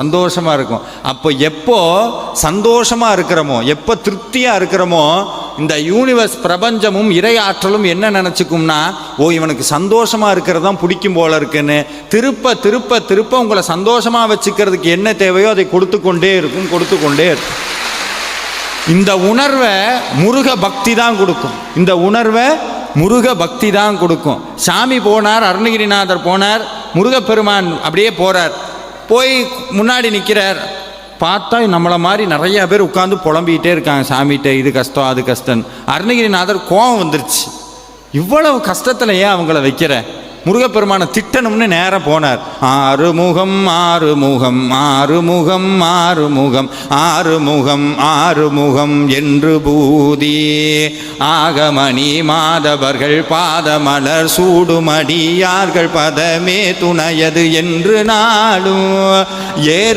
சந்தோஷமாக இருக்கும். அப்போ எப்போ சந்தோஷமாக இருக்கிறோமோ, எப்போ திருப்தியாக இருக்கிறோமோ, இந்த யூனிவர்ஸ் பிரபஞ்சமும் இறை ஆற்றலும் என்ன நினச்சிக்கும்னா, ஓ இவனுக்கு சந்தோஷமாக இருக்கிறது தான் பிடிக்கும் போல இருக்குன்னு திருப்ப திருப்ப திருப்ப உங்களை சந்தோஷமாக வச்சுக்கிறதுக்கு என்ன தேவையோ அதை கொடுத்து கொண்டே இருக்கும். இந்த உணர்வை முருக பக்தி தான் கொடுக்கும். இந்த உணர்வை முருக பக்தி தான் கொடுக்கும். சாமி போனார், அருணகிரிநாதர் போனார், முருகப்பெருமான் அப்படியே போகிறார். போய் முன்னாடி நிற்கிறார். பார்த்தா நம்மளை மாதிரி நிறையா பேர் உட்காந்து புலம்பிக்கிட்டே இருக்காங்க சாமிகிட்ட, இது கஷ்டம் அது கஷ்டம். அருணகிரிநாதர் கோபம் வந்துருச்சு. இவ்வளவு கஷ்டத்தில் ஏன் அவங்கள வைக்கிற? முருகப்பெருமானை திட்டணும்னு நேரம் போனார். ஆறுமுகம் ஆறுமுகம் ஆறுமுகம் ஆறுமுகம் ஆறுமுகம் ஆறுமுகம் என்று பூதி ஆகமணி மாதவர்கள் பாதமலர் சூடுமடியார்கள் பதமே துணையது என்று நாடும் ஏறு